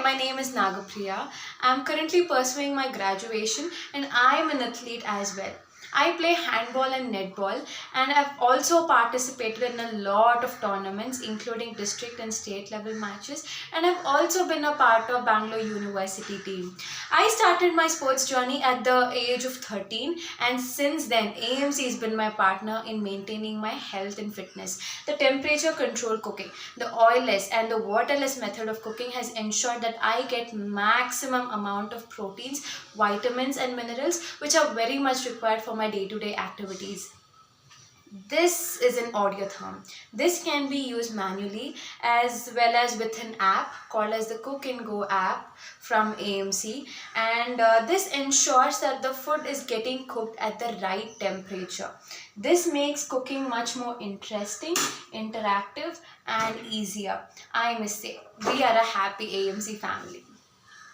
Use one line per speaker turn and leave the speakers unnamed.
my name is Naga Priya. I'm currently pursuing my graduation and I'm an athlete as well. I play handball and netball, and I've also participated in a lot of tournaments including district and state level matches, and I've also been a part of Bangalore University team. I started my sports journey at the age of 13, and since then AMC has been my partner in maintaining my health and fitness. The temperature control cooking, the oilless and the waterless method of cooking has ensured that I get maximum amount of proteins, vitamins and minerals which are very much required for my day-to-day activities. This is an audiotherm. This can be used manually as well as with an app called as the Cook and Go app from AMC, and this ensures that the food is getting cooked at the right temperature. This makes cooking much more interesting, interactive and easier. I must say, we are a happy AMC family.